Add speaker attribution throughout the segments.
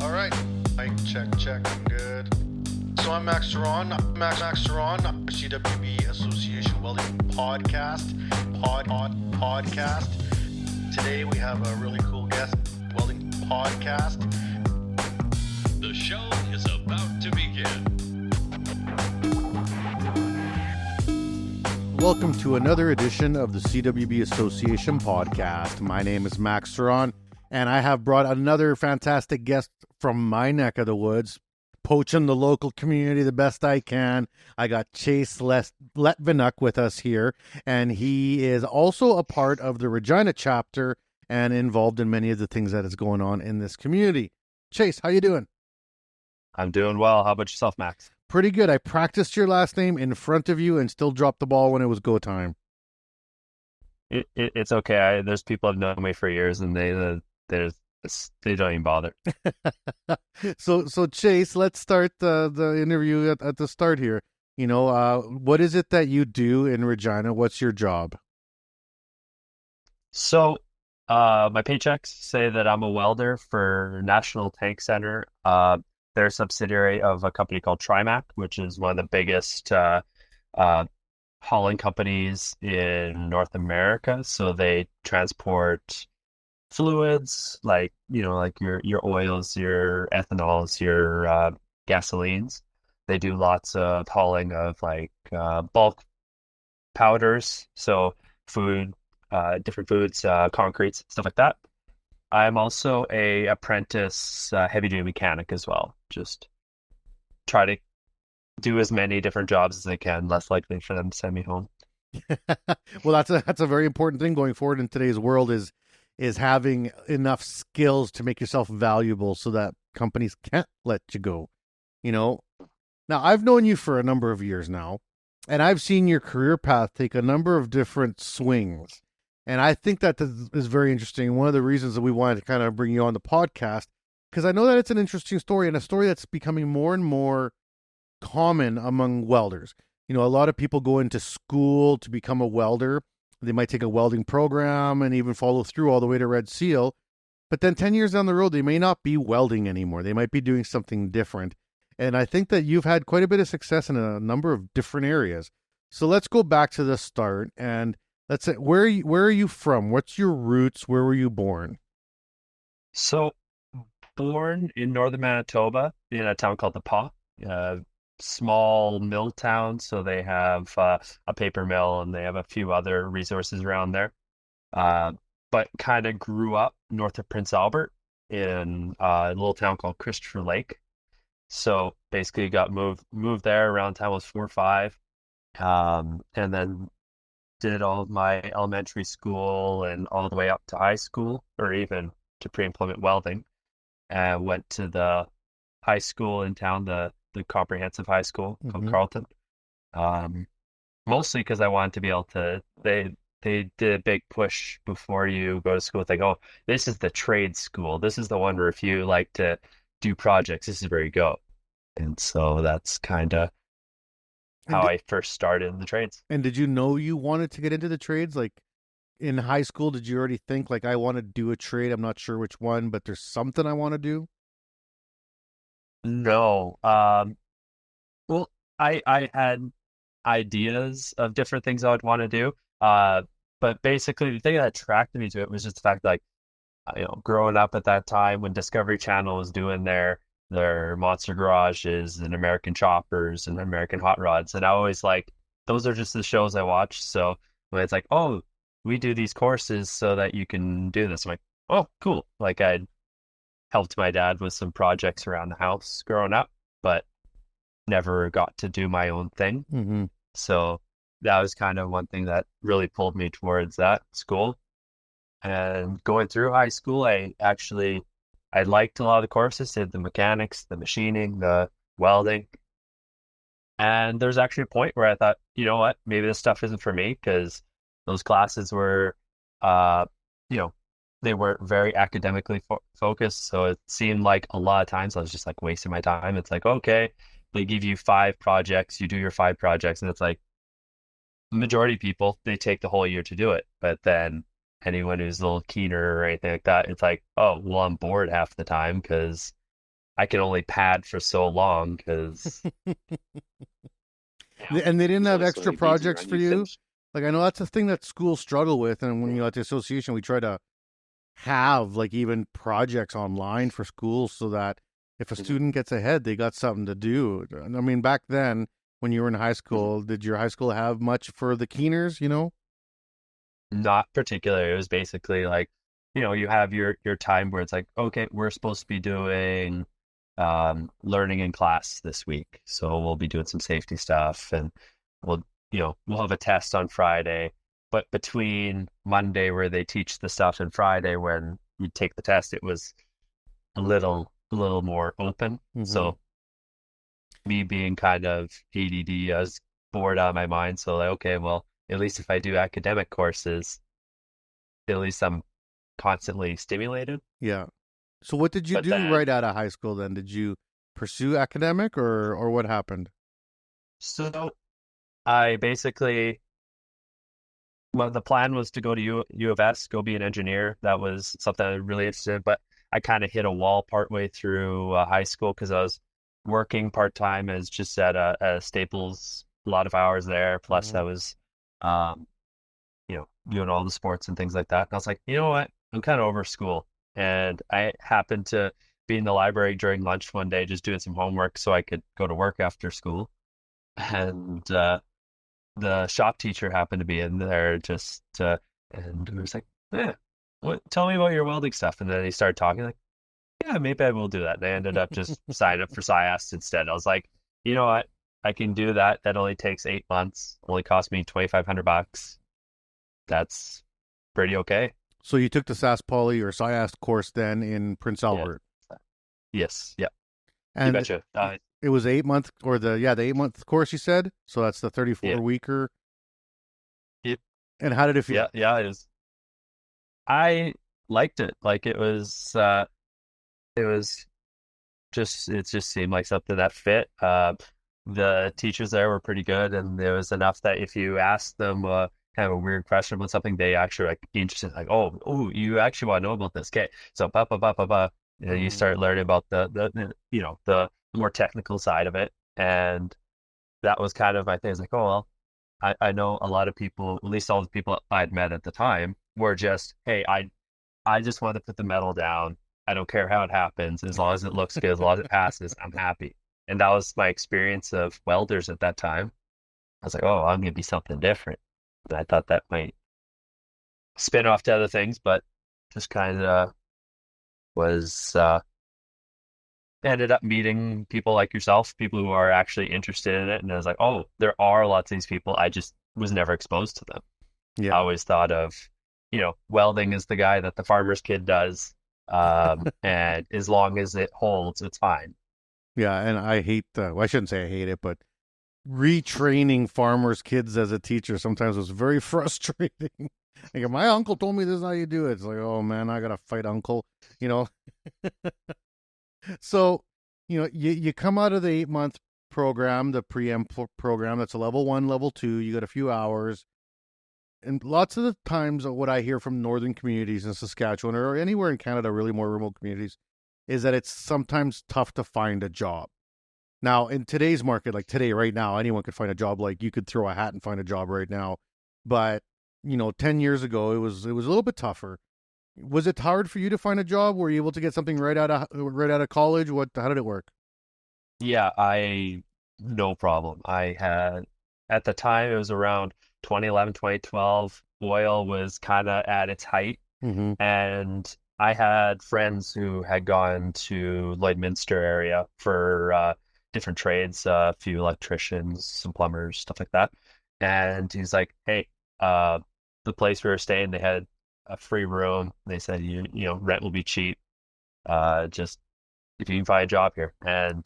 Speaker 1: All right. Mic check. I'm good. So I'm Max Ceron. Ceron, CWB Association Welding podcast. Today we have a really cool guest, Welding podcast.
Speaker 2: The show is about to begin.
Speaker 3: Welcome to another edition of the CWB Association podcast. My name is Max Ceron, and I have brought another fantastic guest from my neck of the woods, poaching the local community the best I can. I got Chase Lettvenuk with us here, and he is also a part of the Regina chapter and involved in many of the things that is going on in this community. Chase, how you doing?
Speaker 4: I'm doing well. How about yourself, Max?
Speaker 3: Pretty good. I practiced your last name in front of you and still dropped the ball when it was go time.
Speaker 4: It's okay. There's people I've known me for years, and they don't even bother.
Speaker 3: So Chase, let's start the interview at the start here. What is it that you do in Regina? What's your job?
Speaker 4: So, my paychecks say that I'm a welder for National Tank Center. They're a subsidiary of a company called Trimac, which is one of the biggest hauling companies in North America. So they transport fluids like your oils, your ethanols, your gasolines. They do lots of hauling of bulk powders, so food, different foods, concretes, stuff like that. I'm also a apprentice heavy duty mechanic as well. Just try to do as many different jobs as I can, less likely for them to send me home.
Speaker 3: Well, that's a very important thing going forward in today's world is having enough skills to make yourself valuable so that companies can't let you go. Now I've known you for a number of years now, and I've seen your career path take a number of different swings. And I think that is very interesting. One of the reasons that we wanted to kind of bring you on the podcast, because I know that it's an interesting story and a story that's becoming more and more common among welders. A lot of people go into school to become a welder. They might take a welding program and even follow through all the way to Red Seal. But then 10 years down the road, they may not be welding anymore. They might be doing something different. And I think that you've had quite a bit of success in a number of different areas. So let's go back to the start and let's say, where are you from? What's your roots? Where were you born?
Speaker 4: So, born in northern Manitoba in a town called the Pas, small mill town. So they have a paper mill and they have a few other resources around there. But kind of grew up north of Prince Albert in a little town called Christopher Lake. So basically got moved there around the time I was 4 or 5. And then did all of my elementary school and all the way up to high school, or even to pre-employment welding. Went to the high school in town, the comprehensive high school called Carleton. Mostly because I wanted to be able to. They did a big push before you go to school. It's like, oh, this is the trade school. This is the one where if you like to do projects, this is where you go. And so that's kind of how I first started in the trades.
Speaker 3: And did you know you wanted to get into the trades? Like in high school, did you already think like, I want to do a trade? I'm not sure which one, but there's something I want to do.
Speaker 4: No. Well, I had ideas of different things I would want to do. But basically the thing that attracted me to it was just the fact that, growing up at that time when Discovery Channel was doing their Monster Garages and American Choppers and American Hot Rods. And I always those are just the shows I watch. So when it's like, oh, we do these courses so that you can do this, I'm like, oh, cool. I helped my dad with some projects around the house growing up, but never got to do my own thing.
Speaker 3: Mm-hmm.
Speaker 4: So that was kind of one thing that really pulled me towards that school. And going through high school, I liked a lot of the courses, did the mechanics, the machining, the welding. And there's actually a point where I thought, you know what, maybe this stuff isn't for me, because those classes were, they weren't very academically focused. So it seemed like a lot of times I was just wasting my time. It's like, okay, they give you 5 projects, you do your 5 projects. And it's like, majority of people, they take the whole year to do it. But then anyone who's a little keener or anything like that, it's like, oh, well, I'm bored half the time because I can only pad for so long because
Speaker 3: And they didn't
Speaker 2: There's
Speaker 3: have
Speaker 2: only so
Speaker 3: extra
Speaker 2: many beads you
Speaker 3: projects
Speaker 2: run.
Speaker 3: for
Speaker 2: You
Speaker 3: you.
Speaker 2: finish.
Speaker 3: Like I know that's a thing that schools struggle with, and when at the association, we try to have like even projects online for schools so that if a
Speaker 2: Mhm,
Speaker 3: student gets ahead, they got something to do. I mean, back then when you were in high
Speaker 2: mhm.
Speaker 3: school, did your high school have much for the keeners?
Speaker 4: not particular. It was basically like, you have your time where it's like, okay, we're supposed to be doing learning in class this week. So we'll be doing some safety stuff and we'll, we'll have a test on Friday. But between Monday where they teach the stuff and Friday when you take the test, it was a little more open.
Speaker 3: Mm-hmm.
Speaker 4: So me being kind of ADD, I was bored out of my mind. So like, okay, well, at least if I do academic courses, at least I'm constantly stimulated.
Speaker 3: Yeah. So what did you
Speaker 4: But
Speaker 3: do
Speaker 4: then,
Speaker 3: right out of high school then? Did you pursue academic or what happened?
Speaker 4: so I basically, well, the plan was to go to U of S, go be an engineer. That was something I was really interested in, but I kind of hit a wall partway through high school because I was working part time as just at a Staples, a lot of hours there. Plus,
Speaker 3: Mm-hmm.
Speaker 4: I was, um, doing all the sports and things like that. And I was like, you know what? I'm kind of over school. And I happened to be in the library during lunch one day, just doing some homework so I could go to work after school. And the shop teacher happened to be in there and he was like, yeah, tell me about your welding stuff. And then he started talking like, yeah, maybe I will do that. And I ended up just signing up for SciAst instead. I was like, you know what? I can do that. That only takes 8 months, only cost me $2,500. That's pretty okay.
Speaker 3: So you took the SAS Poly or SciAst course then in Prince
Speaker 4: Yeah.
Speaker 3: Albert.
Speaker 4: Yes. Yeah. You
Speaker 3: And
Speaker 4: betcha.
Speaker 3: it was 8 month or the 8 month course you said. So that's the
Speaker 4: Yeah.
Speaker 3: 34 weeker.
Speaker 4: Yep.
Speaker 3: And how did it
Speaker 4: Yeah.
Speaker 3: feel?
Speaker 4: Yeah. It is. I liked it. Like it was it just seemed like something that fit. The teachers there were pretty good, and there was enough that if you asked them kind of a weird question about something, they actually like interested, like, oh, you actually want to know about this? Okay, so ba. And you
Speaker 3: Mm-hmm.
Speaker 4: start learning about the more technical side of it, and that was kind of my thing. It's like, oh well, I know a lot of people, at least all the people I'd met at the time, were just, hey, I just want to put the metal down. I don't care how it happens. As long as it looks good, as long as it passes, I'm happy. And that was my experience of welders at that time. I was like, oh, I'm going to be something different. And I thought that might spin off to other things, but just kind of was, ended up meeting people like yourself, people who are actually interested in it. And I was like, oh, there are lots of these people. I just was never exposed to them. I
Speaker 3: Yeah.
Speaker 4: always thought of, welding is the guy that the farmer's kid does. And as long as it holds, it's fine.
Speaker 3: Yeah. And I hate well, I shouldn't say I hate it, but retraining farmers' kids as a teacher sometimes was very frustrating. Like my uncle told me this is how you do it. It's like, oh man, I gotta fight uncle. You know. So, you come out of the 8 month program, the preem program. That's a level 1, level 2. You got a few hours, and lots of the times, what I hear from northern communities in Saskatchewan or anywhere in Canada, really more remote communities, is that it's sometimes tough to find a job. Now, in today's market, like today, right now, anyone could find a job. Like you could throw a hat and find a job right now. But 10 years ago, it was a little bit tougher. Was it hard for you to find a job? Were you able to get something right out of college? How did it work?
Speaker 4: Yeah, no problem. I had, at the time, it was around 2011, 2012. Oil was kind of at its height.
Speaker 3: Mm-hmm.
Speaker 4: And I had friends who had gone to Lloydminster area for different trades, a few electricians, some plumbers, stuff like that. And he's like, "Hey, uh, the place we were staying, they had a free room. They said rent will be cheap. Just if you can find a job here." And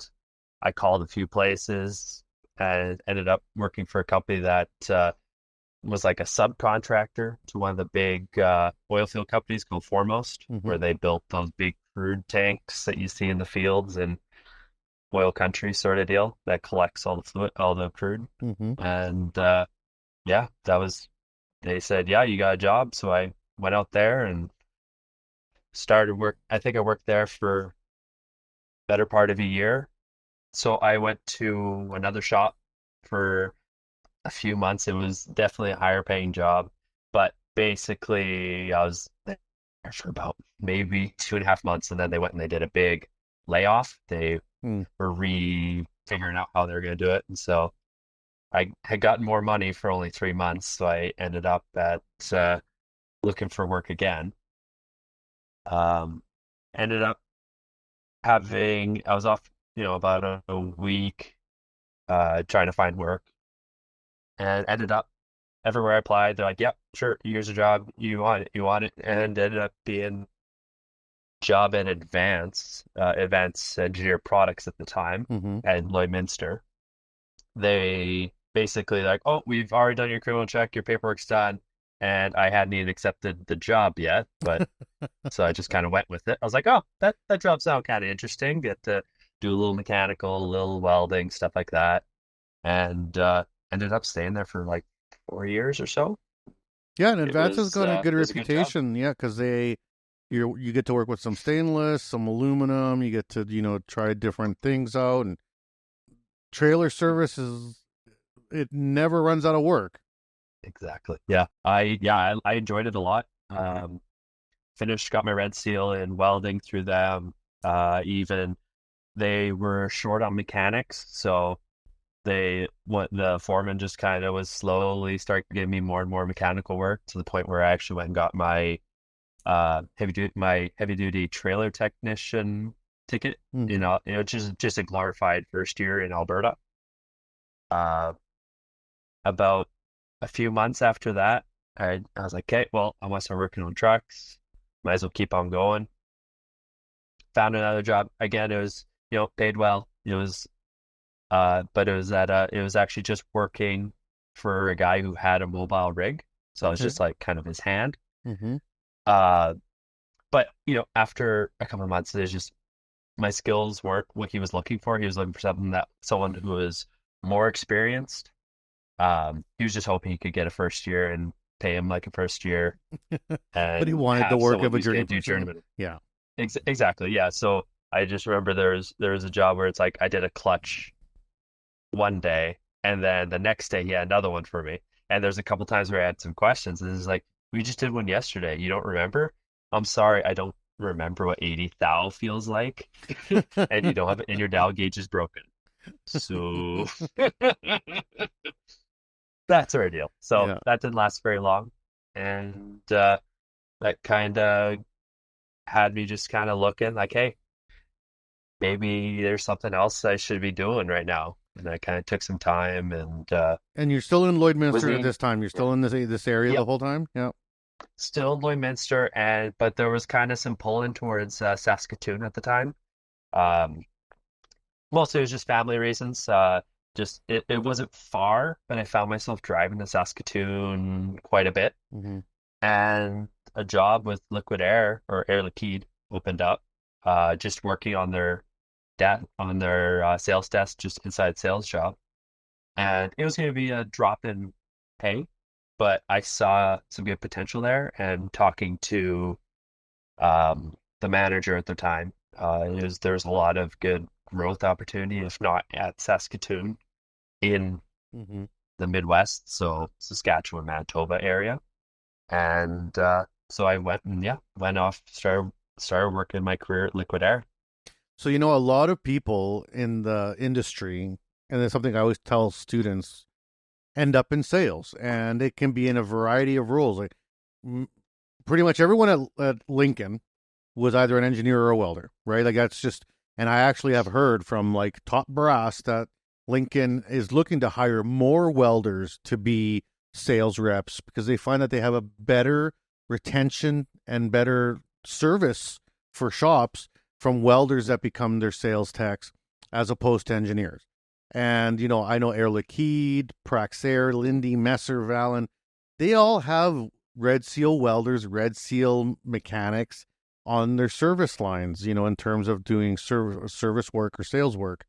Speaker 4: I called a few places and ended up working for a company that was like a subcontractor to one of the big oil field companies called Foremost,
Speaker 3: Mm-hmm.
Speaker 4: where they built those big crude tanks that you see in the fields in oil country sort of deal that collects all the fluid, all the crude.
Speaker 3: Mm-hmm.
Speaker 4: And yeah, they said, yeah, you got a job. So I went out there and started work. I think I worked there for better part of a year. So I went to another shop for a few months. It was definitely a higher paying job, but basically I was there for about maybe 2.5 months, and then they went and they did a big layoff. They
Speaker 3: Hmm.
Speaker 4: were figuring out how they were going to do it, and so I had gotten more money for only 3 months, so I ended up at looking for work again. Um, Ended up I was off, about a week, trying to find work, and ended up everywhere I applied. They're like, "Yep, sure, here's a job. You want it," and ended up being job at Advanced Engineer Products at the time
Speaker 3: Mm-hmm.
Speaker 4: at Lloydminster. They basically like, "Oh, we've already done your criminal check, your paperwork's done," and I hadn't even accepted the job yet, but so I just kind of went with it. I was like, "Oh, that job sounds kind of interesting. Get to do a little mechanical, a little welding, stuff like that," and ended up staying there for like 4 years or so.
Speaker 3: Yeah, and
Speaker 4: It
Speaker 3: Advance has got a good
Speaker 4: it was a good job.
Speaker 3: reputation. Yeah, because you get to work with some stainless, some aluminum. You get to try different things out, and trailer service it never runs out of work.
Speaker 4: Exactly. I enjoyed it a lot. Got my red seal in welding through them. Even they were short on mechanics, so the foreman just kind of was slowly starting to give me more and more mechanical work to the point where I actually went and got my heavy duty trailer technician ticket.
Speaker 3: Hmm.
Speaker 4: Just a glorified first year in Alberta. Uh, about a few months after that, I was like, okay, well, I want to start working on trucks. Might as well keep on going. Found another job. Again, it was, paid well. But it was actually just working for a guy who had a mobile rig. So I was
Speaker 3: Okay.
Speaker 4: just like kind of his hand.
Speaker 3: Mm-hmm.
Speaker 4: Uh, but after a couple of months, there's just my skills weren't what he was looking for. He was looking for someone who was more experienced. He was just hoping he could get a first year and pay him like a first year
Speaker 3: But he
Speaker 4: and
Speaker 3: wanted the
Speaker 4: have
Speaker 3: work
Speaker 4: someone
Speaker 3: of a
Speaker 4: who's going
Speaker 3: journey
Speaker 4: to do
Speaker 3: person.
Speaker 4: journeyman.
Speaker 3: Yeah.
Speaker 4: Exactly, yeah. So I just remember there was a job where it's like I did a clutch one day, and then the next day he had another one for me. And there's a couple times where I had some questions, and it's like, we just did one yesterday. You don't remember? I'm sorry, I don't remember what 80 thou feels like, and you don't have it, and your dial gauge is broken. So that's our deal. So
Speaker 3: Yeah.
Speaker 4: that didn't last very long, and that kind of had me just kind of looking like, hey, maybe there's something else I should be doing right now. And I kind of took some time and
Speaker 3: And you're still in
Speaker 4: was
Speaker 3: Lloydminster at
Speaker 4: in,
Speaker 3: this time. You're still in this area the
Speaker 4: yep,
Speaker 3: whole time. Yeah.
Speaker 4: still in Lloydminster, but there was kind of some pulling towards Saskatoon at the time. Um, Mostly it was just family reasons. Just it wasn't far, but I found myself driving to Saskatoon quite a bit,
Speaker 3: Mm-hmm.
Speaker 4: and a job with Liquid Air or Air Liquide opened up. Just working on their sales desk, just inside sales job, and it was going to be a drop in pay, but I saw some good potential there. And talking to the manager at the time, there was a lot of good growth opportunity, if not at Saskatoon, in
Speaker 3: Mm-hmm.
Speaker 4: the Midwest, so Saskatchewan, Manitoba area. And so I went off, started working my career at Liquid Air.
Speaker 3: So a lot of people in the industry, and it's something I always tell students, end up in sales, and it can be in a variety of roles. Like pretty much everyone at Lincoln was either an engineer or a welder, right? Like that's just, and I actually have heard from like top brass that Lincoln is looking to hire more welders to be sales reps because they find that they have a better retention and better service for shops from welders that become their sales techs as opposed to engineers. And I know Air Liquide, Praxair, Lindy, Messer, Valen, they all have Red Seal welders, Red Seal mechanics on their service lines, in terms of doing service work or sales work.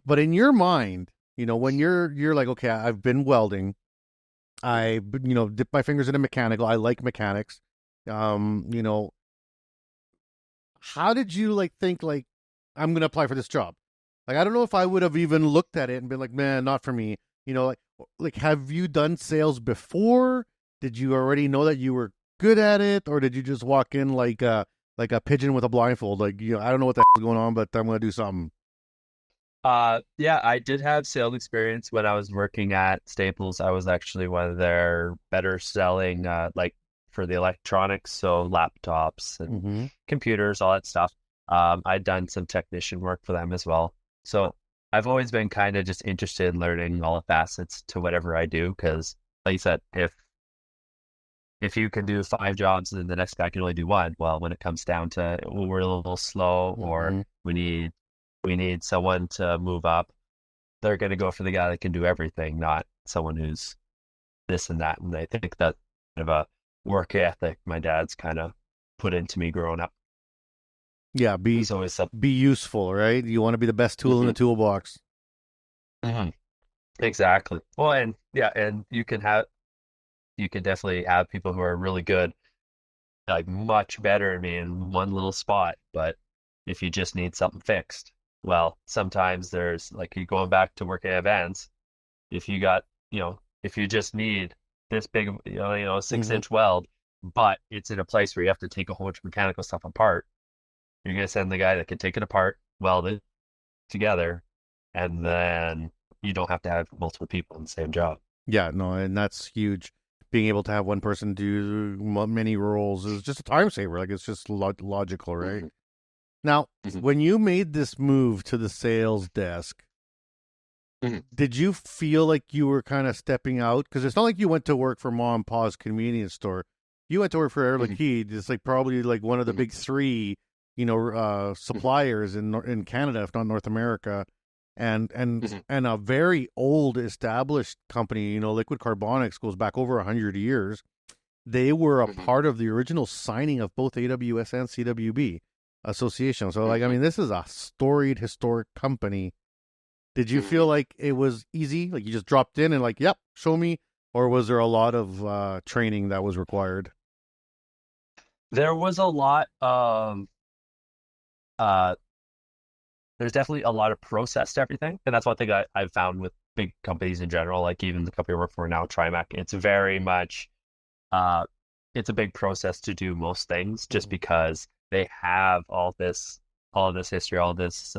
Speaker 3: But in your mind, when you're like, okay, I've been welding, I dip my fingers into mechanical. I like mechanics. Um, you know, how did you think like I'm gonna apply for this job. Like, I don't know if I would have even looked at it and been like, man, not for me. Like have you done sales before? Did you already know that you were good at it, or did you just walk in like a pigeon with a blindfold? Like, I don't know what the hell is going on, but I'm gonna do something.
Speaker 4: Yeah, I did have sales experience when I was working at Staples. I was actually one of their better selling, like for the electronics, so laptops and
Speaker 3: Mm-hmm.
Speaker 4: computers, all that stuff. I'd done some technician work for them as well. So I've always been kind of just interested in learning all the facets to whatever I do, because like you said, if you can do 5 jobs and the next guy can only do one, well, when it comes down to we're a little slow or
Speaker 3: Mm-hmm.
Speaker 4: we need someone to move up, they're going to go for the guy that can do everything, not someone who's this and that. And I think that kind of a work ethic my dad's kind of put into me growing up.
Speaker 3: Yeah,
Speaker 4: He's always something.
Speaker 3: be useful, right? You want to be the best tool in the toolbox.
Speaker 4: Exactly. Well, and yeah, and you can definitely have people who are really good, like much better than me in one little spot. But if you just need something fixed, well, sometimes there's like you going back to working at events. If you got, if you just need this big, 6-inch weld, but it's in a place where you have to take a whole bunch of mechanical stuff apart, you're gonna send the guy that can take it apart, weld it together, and then you don't have to have multiple people in the same job.
Speaker 3: Yeah, no, and that's huge. Being able to have one person do many roles is just a time saver. Like, it's just logical, right? Now, when you made this move to the sales desk, did you feel like you were kind of stepping out? Because it's not like you went to work for Mom and Pa's convenience store. You went to work for Air Liquide. It's like probably like one of the big three, suppliers in Canada, if not North America, and a very old established company. Liquid Carbonics goes back over 100 years. They were a part of the original signing of both AWS and CWB Association. So, like, I mean, this is a storied, historic company. Did you feel like it was easy? Like you just dropped in and like, yep, show me? Or was there a lot of training that was required?
Speaker 4: There was a lot of uh there's definitely a lot of process to everything. And that's one thing I've found with big companies in general, like even the company I work for now, Trimac, it's very much it's a big process to do most things just because they have all this history, all this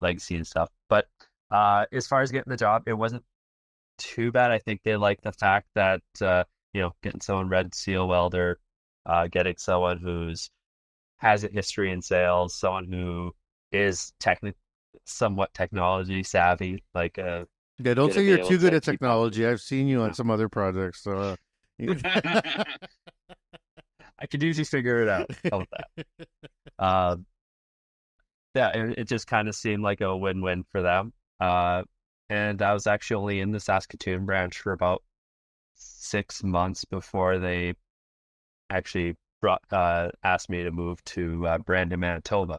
Speaker 4: legacy and stuff. But as far as getting the job, it wasn't too bad. I think they like the fact that getting someone red seal welder, getting someone who's has a history in sales, someone who is somewhat technology savvy, like
Speaker 3: yeah. Don't say you're too good at technology. I've seen you on some other projects, so
Speaker 4: I could usually figure it out. How about that? Yeah, it just kind of seemed like a win-win for them. And I was actually only in the Saskatoon branch for about 6 months before they actually asked me to move to Brandon, Manitoba.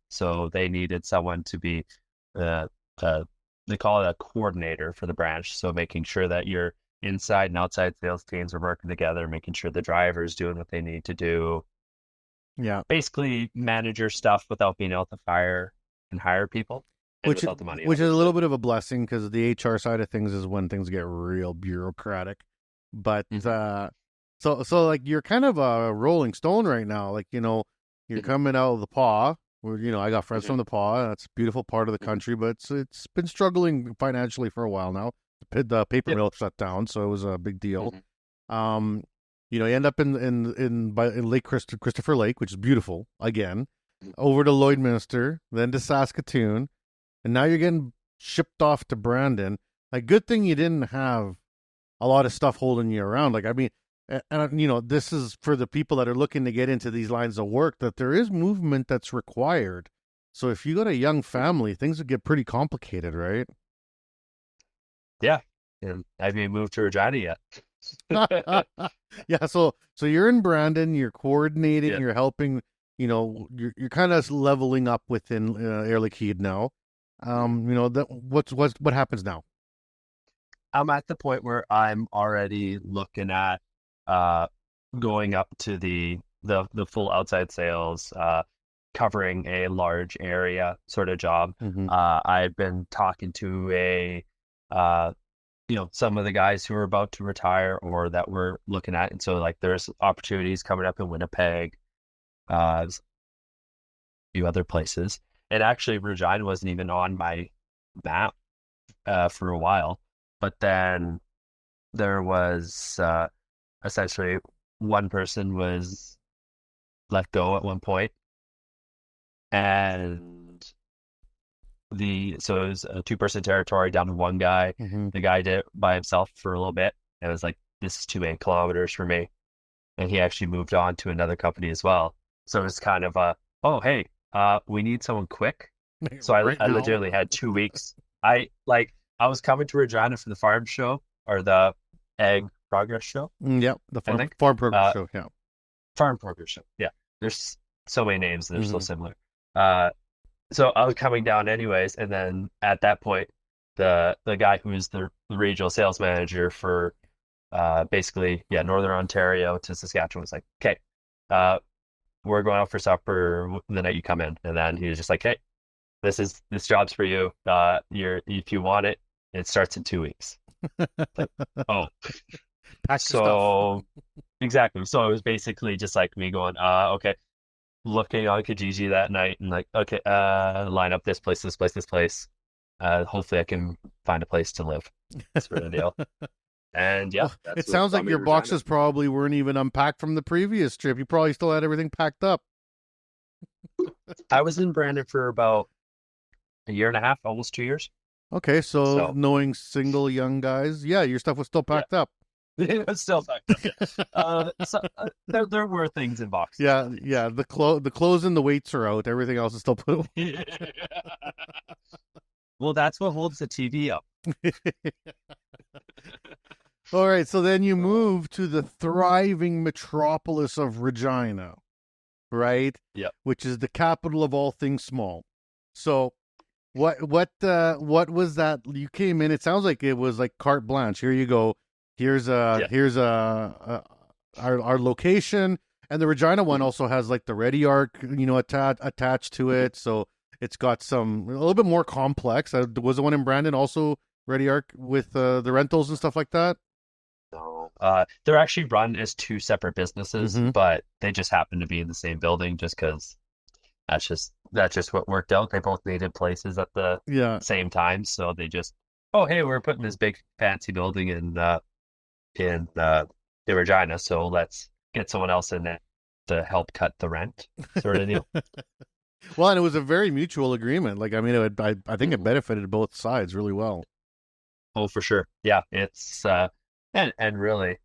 Speaker 4: So they needed someone to be, they call it a coordinator for the branch. So making sure that your inside and outside sales teams are working together, making sure the driver's doing what they need to do.
Speaker 3: Yeah.
Speaker 4: Basically manager stuff without being able to fire and hire people.
Speaker 3: Which
Speaker 4: without the money,
Speaker 3: is a little bit of a blessing because the HR side of things is when things get real bureaucratic. But so like you're kind of a rolling stone right now. Like, you're coming out of the PAW. Where, I got friends from the PAW. That's a beautiful part of the country, but it's been struggling financially for a while now. The paper mill shut down, so it was a big deal. You end up in Lake Christopher Lake, which is beautiful again. Over to Lloydminster, then to Saskatoon. And now you're getting shipped off to Brandon. Like, good thing you didn't have a lot of stuff holding you around. Like, I mean, and this is for the people that are looking to get into these lines of work, that there is movement that's required. So if you got a young family, things would get pretty complicated, right?
Speaker 4: Yeah. And I haven't even moved to Regina yet.
Speaker 3: Yeah. So you're in Brandon, you're coordinating, you're helping, you're kind of leveling up within Air Liquide now. What happens now?
Speaker 4: I'm at the point where I'm already looking at going up to the full outside sales, covering a large area sort of job.
Speaker 3: Mm-hmm.
Speaker 4: I had been talking to some of the guys who were about to retire or that we're looking at. And so like there's opportunities coming up in Winnipeg, a few other places. And actually Regina wasn't even on my map for a while. But then there was essentially one person was let go at one point, and so it was a 2-person territory down to one guy.
Speaker 3: Mm-hmm.
Speaker 4: The guy did it by himself for a little bit. And it was like, this is too many kilometers for me. And he actually moved on to another company as well. So it was kind of oh, hey, we need someone quick. So
Speaker 3: Right
Speaker 4: I
Speaker 3: now.
Speaker 4: legitimately had 2 weeks. I was coming to Regina for the farm show or the ag progress show.
Speaker 3: Yep, the
Speaker 4: I think.
Speaker 3: farm program show. Yeah.
Speaker 4: Farm progress show. Yeah. There's so many names that are so
Speaker 3: Mhm.
Speaker 4: similar. So I was coming down anyways, and then at that point, the guy who is the regional sales manager for basically Northern Ontario to Saskatchewan was like, okay, we're going out for supper the night you come in, and then he was just like, hey, this job's for you. If you want it, it starts in 2 weeks. Like, oh,
Speaker 3: Pack your stuff.
Speaker 4: so exactly. So it was basically just like me going, okay, looking on Kijiji that night and like, okay, line up this place, this place, this place. Hopefully I can find a place to live. Sort of deal. And yeah,
Speaker 3: Well,
Speaker 4: that's
Speaker 3: it
Speaker 4: what
Speaker 3: sounds
Speaker 4: brought
Speaker 3: like
Speaker 4: me
Speaker 3: your
Speaker 4: to Regina.
Speaker 3: boxes probably weren't even unpacked from the previous trip. You probably still had everything packed up.
Speaker 4: I was in Brandon for about a year and a half, almost 2 years.
Speaker 3: Okay, so
Speaker 4: So-
Speaker 3: knowing single young guys, yeah, your stuff was still packed up.
Speaker 4: It was still packed up. There were things in boxes.
Speaker 3: Yeah. The clothes and the weights are out. Everything else is still put away.
Speaker 4: Well, that's what holds the TV up.
Speaker 3: All right, so then you move to the thriving metropolis of Regina, right?
Speaker 4: Yep.
Speaker 3: Which is the capital of all things small. So, what was that? You came in. It sounds like it was like carte blanche. Here you go. Here's our location, and the Regina one also has like the Ready Arc, attached to it. So it's got a little bit more complex. Was the one in Brandon also Ready Arc with the rentals and stuff like that?
Speaker 4: No. They're actually run as 2 separate businesses,
Speaker 3: Mhm.
Speaker 4: but they just happen to be in the same building just because that's just what worked out. They both needed places at the
Speaker 3: Yeah.
Speaker 4: same time, so they just, oh, hey, we're putting this big fancy building in Regina, so let's get someone else in there to help cut the rent, sort of deal.
Speaker 3: Well, and it was a very mutual agreement. Like, I mean, I think it benefited both sides really well.
Speaker 4: Oh, for sure. Yeah, it's and really,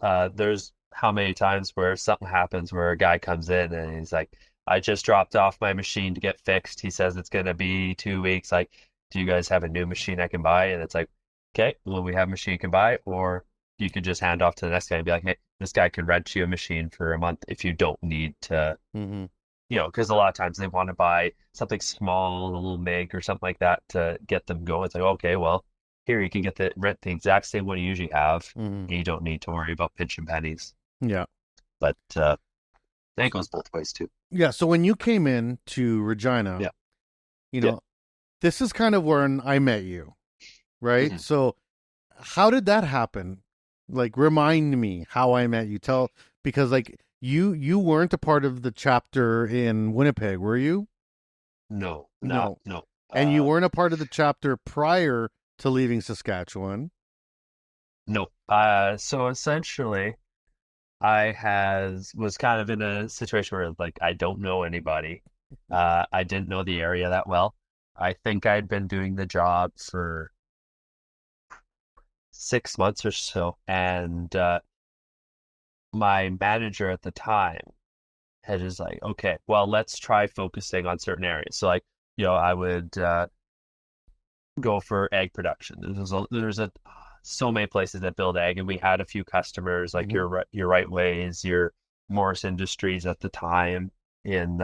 Speaker 4: there's how many times where something happens where a guy comes in and he's like, I just dropped off my machine to get fixed. He says it's gonna be 2 weeks. Like, do you guys have a new machine I can buy? And it's like, okay, well, we have a machine you can buy, or you could just hand off to the next guy and be like, hey, this guy can rent you a machine for a month if you don't need to,
Speaker 3: Mm-hmm.
Speaker 4: because a lot of times they want to buy something small, a little MIG or something like that to get them going. It's like, okay, well, here you can get rent the exact same one you usually have.
Speaker 3: Mm-hmm.
Speaker 4: You don't need to worry about pinching pennies.
Speaker 3: Yeah.
Speaker 4: But that goes both ways too.
Speaker 3: Yeah. So when you came in to Regina,
Speaker 4: Yeah.
Speaker 3: you this is kind of when I met you, right?
Speaker 4: Mhm.
Speaker 3: So how did that happen? Like, remind me how I met you. Because like you weren't a part of the chapter in Winnipeg, were you?
Speaker 4: No.
Speaker 3: No. And you weren't a part of the chapter prior to leaving Saskatchewan.
Speaker 4: No. So essentially, was kind of in a situation where like I don't know anybody. I didn't know the area that well. I think I'd been doing the job for 6 months or so, and my manager at the time had just like, okay, well, let's try focusing on certain areas. So like, I would go for egg production. There's so many places that build egg, and we had a few customers like
Speaker 3: Mhm.
Speaker 4: your Right Ways, your Morris Industries at the time in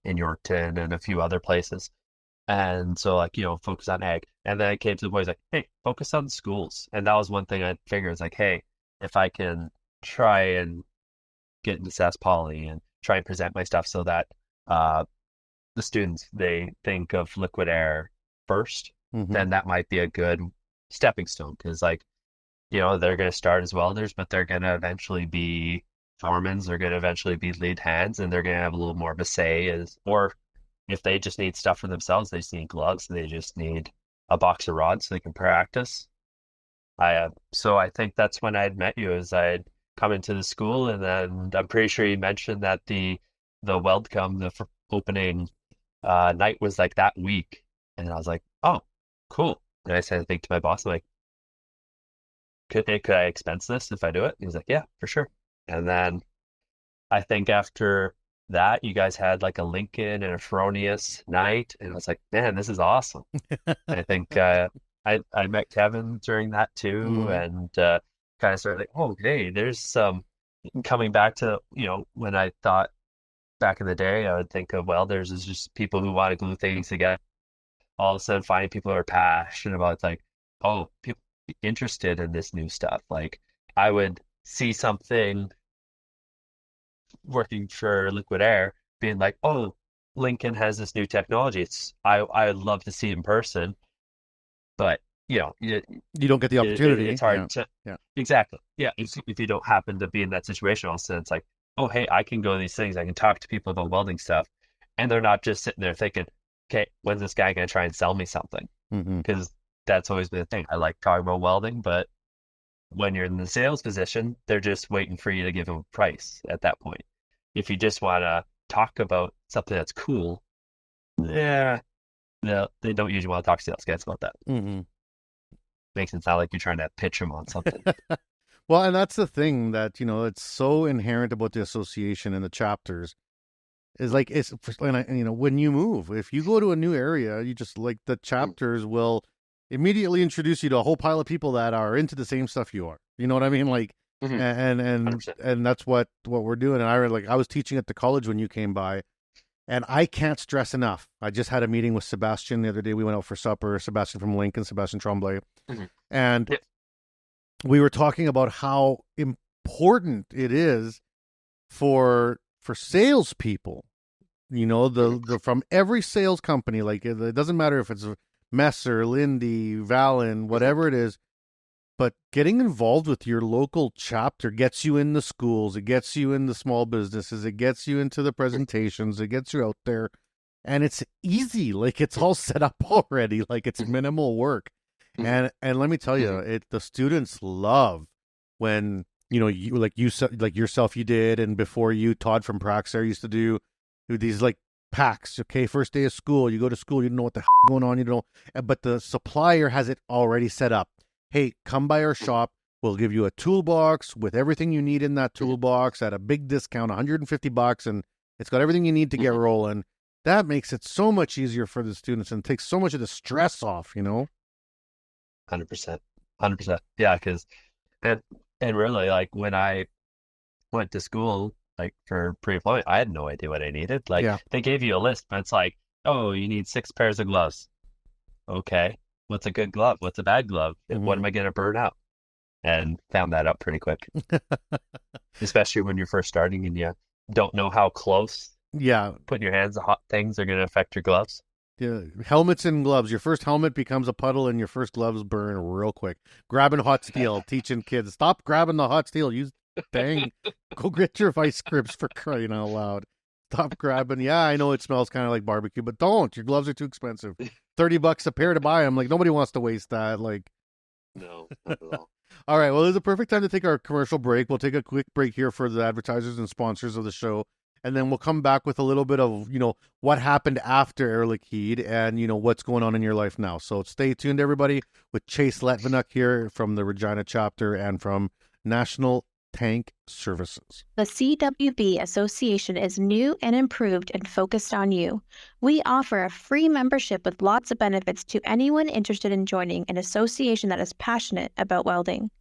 Speaker 4: Yorkton and a few other places. And so like, focus on egg. And then it came to the point like, hey, focus on schools. And that was one thing I figured. It's like, hey, if I can try and get into SAS Poly and try and present my stuff so that the students, they think of liquid air first,
Speaker 3: Mm-hmm.
Speaker 4: then that might be a good stepping stone because, like, they're going to start as welders, but they're going to eventually be foremans, they're going to eventually be lead hands, and they're going to have a little more of a say. Or if they just need stuff for themselves, they just need gloves, they just need a box of rods so they can practice. So I think that's when I'd met you, as I'd come into the school, and then I'm pretty sure you mentioned that the Weldcom, the opening night was like that week, and I was like, oh, cool. And I said, I think to my boss, I'm like, could I expense this if I do it? And he's like, yeah, for sure. And then I think after that, you guys had like a Lincoln and a Fronius night, and I was like, man, this is awesome. I think I met Kevin during that too,
Speaker 3: Mhm.
Speaker 4: and kind of started like, oh, hey, there's some coming back to, when I thought back in the day, I would think of welders as just people who want to glue things together. All of a sudden, finding people who are passionate about it's like, oh, people interested in this new stuff. Like, I would see something working for Liquid Air, being like, oh, Lincoln has this new technology. I would love to see it in person, but
Speaker 3: You don't get the opportunity.
Speaker 4: it's hard to
Speaker 3: Yeah.
Speaker 4: exactly. Yeah, if you don't happen to be in that situation, all of a sudden it's like, oh, hey, I can go to these things. I can talk to people about welding stuff, and they're not just sitting there thinking, okay, when's this guy going to try and sell me something?
Speaker 3: Mm-hmm.
Speaker 4: Because that's always been the thing. I like talking about welding, but when you're in the sales position, they're just waiting for you to give them a price at that point. If you just want to talk about something that's cool, yeah, no, they don't usually want to talk to sales guys about that.
Speaker 3: Mm-hmm.
Speaker 4: Makes it sound like you're trying to pitch them on something.
Speaker 3: Well, and that's the thing that, it's so inherent about the association and the chapters is like, when you move, if you go to a new area, you just like the chapters will immediately introduce you to a whole pile of people that are into the same stuff you are. You know what I mean? Like,
Speaker 4: Mhm.
Speaker 3: and
Speaker 4: 100%.
Speaker 3: and that's what we're doing. And I was teaching at the college when you came by, and I can't stress enough. I just had a meeting with Sebastian the other day. We went out for supper. Sebastian from Lincoln, Sebastian Tremblay,
Speaker 4: Mhm.
Speaker 3: and
Speaker 4: Yep.
Speaker 3: we were talking about how important it is for salespeople. The from every sales company, like it doesn't matter if it's Messer, Lindy, Valen, whatever it is, but getting involved with your local chapter gets you in the schools, it gets you in the small businesses, it gets you into the presentations, it gets you out there, and it's easy. Like it's all set up already. Like it's minimal work. And let me tell you, the students love when you like yourself you did, and before you, Todd from Praxair used to do these like packs. Okay, first day of school, you go to school, you don't know what the hell going on, but the supplier has it already set up. Hey, come by our shop. We'll give you a toolbox with everything you need in that toolbox at a big discount, $150, and it's got everything you need to get rolling. That makes it so much easier for the students and takes so much of the stress off.
Speaker 4: 100%. 100%. Yeah, because and really, like, when I went to school, like, for pre-employment, I had no idea what I needed. Like,
Speaker 3: Yeah.
Speaker 4: they gave you a list, but it's like, oh, you need 6 pairs of gloves. Okay, what's a good glove? What's a bad glove? What am I going to burn out? And found that out pretty quick, especially when you're first starting and you don't know how close
Speaker 3: Yeah.
Speaker 4: putting your hands on hot things are going to affect your gloves.
Speaker 3: Yeah, helmets and gloves. Your first helmet becomes a puddle, and your first gloves burn real quick. Grabbing hot steel, teaching kids, stop grabbing the hot steel. Use go get your vice grips, for crying out loud. Stop grabbing. Yeah, I know it smells kind of like barbecue, but don't. Your gloves are too expensive. $30 a pair to buy them. Like nobody wants to waste that. Like,
Speaker 4: No, not at all.
Speaker 3: all right. Well, it's a perfect time to take our commercial break. We'll take a quick break here for the advertisers and sponsors of the show. And then we'll come back with a little bit of, what happened after Air Liquide and, what's going on in your life now. So stay tuned, everybody, with Chase Lettvenuk here from the Regina chapter and from National Tank Services.
Speaker 5: The CWB Association is new and improved and focused on you. We offer a free membership with lots of benefits to anyone interested in joining an association that is passionate about welding.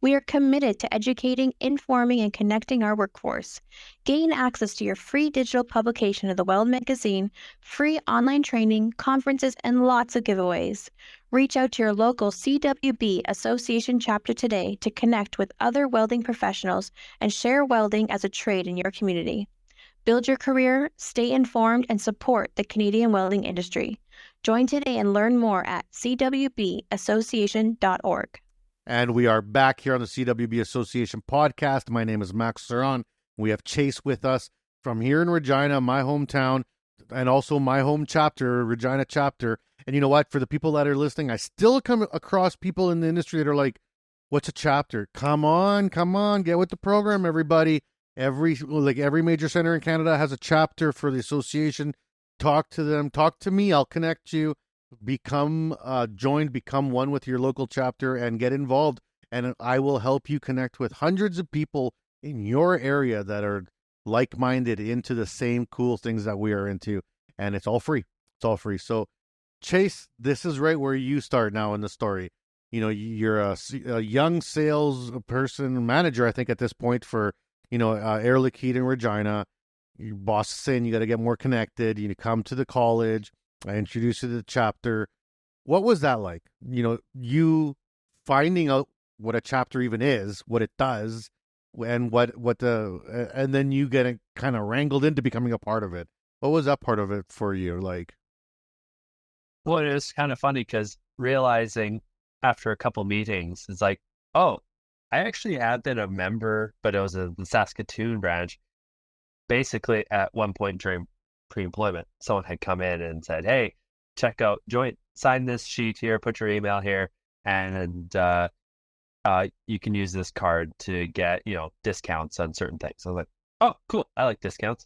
Speaker 5: We are committed to educating, informing, and connecting our workforce. Gain access to your free digital publication of the Weld magazine, free online training, conferences, and lots of giveaways. Reach out to your local CWB Association chapter today to connect with other welding professionals and share welding as a trade in your community. Build your career, stay informed, and support the Canadian welding industry. Join today and learn more at CWBAssociation.org.
Speaker 3: And we are back here on the CWB Association podcast. My name is Max Ceron. We have Chase with us from here in Regina, my hometown, and also my home chapter, Regina chapter. And you know what? For the people that are listening, I still come across people in the industry that are like, what's a chapter? Come on, get with the program, everybody. Every major center in Canada has a chapter for the association. Talk to them. Talk to me. I'll connect you. Become become one with your local chapter and get involved. And I will help you connect with hundreds of people in your area that are like-minded into the same cool things that we are into. And it's all free. It's all free. So, Chase, this is right where you start now in the story. You know, you're a young sales person, manager, I think, at this point for, Air Liquide in Regina. Your boss is saying you got to get more connected. You come to the college. I introduced you to the chapter. What was that like? You finding out what a chapter even is, what it does, and and then you getting kind of wrangled into becoming a part of it. What was that part of it for you like?
Speaker 4: Well, it was kind of funny because realizing after a couple meetings, it's like, oh, I actually had been a member, but it was the Saskatoon branch. Basically, at one point during pre-employment, someone had come in and said, hey, check out, sign this sheet here, put your email here, and you can use this card to get, discounts on certain things. So I was like, oh, cool. I like discounts.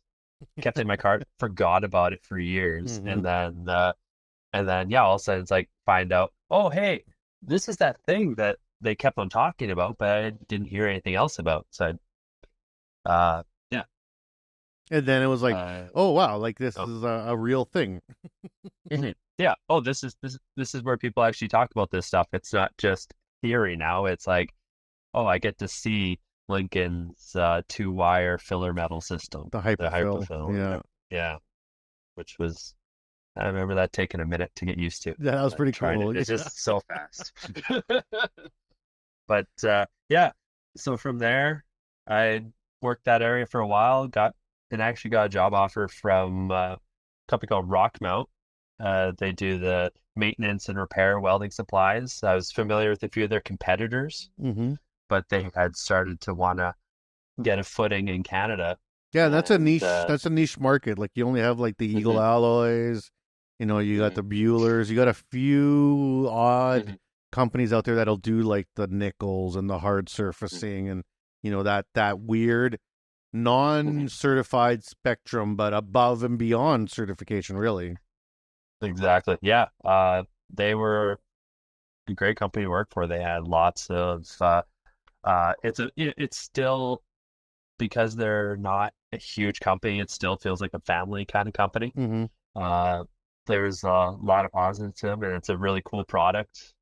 Speaker 4: Kept it in my card, forgot about it for years.
Speaker 3: Mm-hmm.
Speaker 4: And then, all of a sudden it's like, find out, oh, hey, this is that thing that they kept on talking about, but I didn't hear anything else about. So, yeah.
Speaker 3: And then it was like, oh, wow, like this is a real thing.
Speaker 4: Yeah. Oh, this is where people actually talk about this stuff. It's not just theory now. It's like, oh, I get to see Lincoln's 2-wire filler metal system.
Speaker 3: The hyperfill. Yeah.
Speaker 4: Yeah. Which was, I remember that taking a minute to get used to.
Speaker 3: Yeah, that was pretty cool.
Speaker 4: It's just so fast. But so from there, I worked that area for a while, actually got a job offer from a company called Rockmount. They do the maintenance and repair welding supplies. I was familiar with a few of their competitors,
Speaker 3: mm-hmm.
Speaker 4: but they had started to want to get a footing in Canada.
Speaker 3: Yeah, that's a niche. That's a niche market. Like you only have like the Eagle
Speaker 4: mm-hmm.
Speaker 3: Alloys. You got the Buellers. You got a few odd
Speaker 4: mm-hmm.
Speaker 3: companies out there that'll do like the nickels and the hard surfacing and that weird non-certified spectrum, but above and beyond certification, really.
Speaker 4: Exactly. Yeah. They were a great company to work for. They had lots of it's still, because they're not a huge company, it still feels like a family kind of company.
Speaker 3: Mm-hmm.
Speaker 4: There's a lot of positives to them, and it's a really cool product.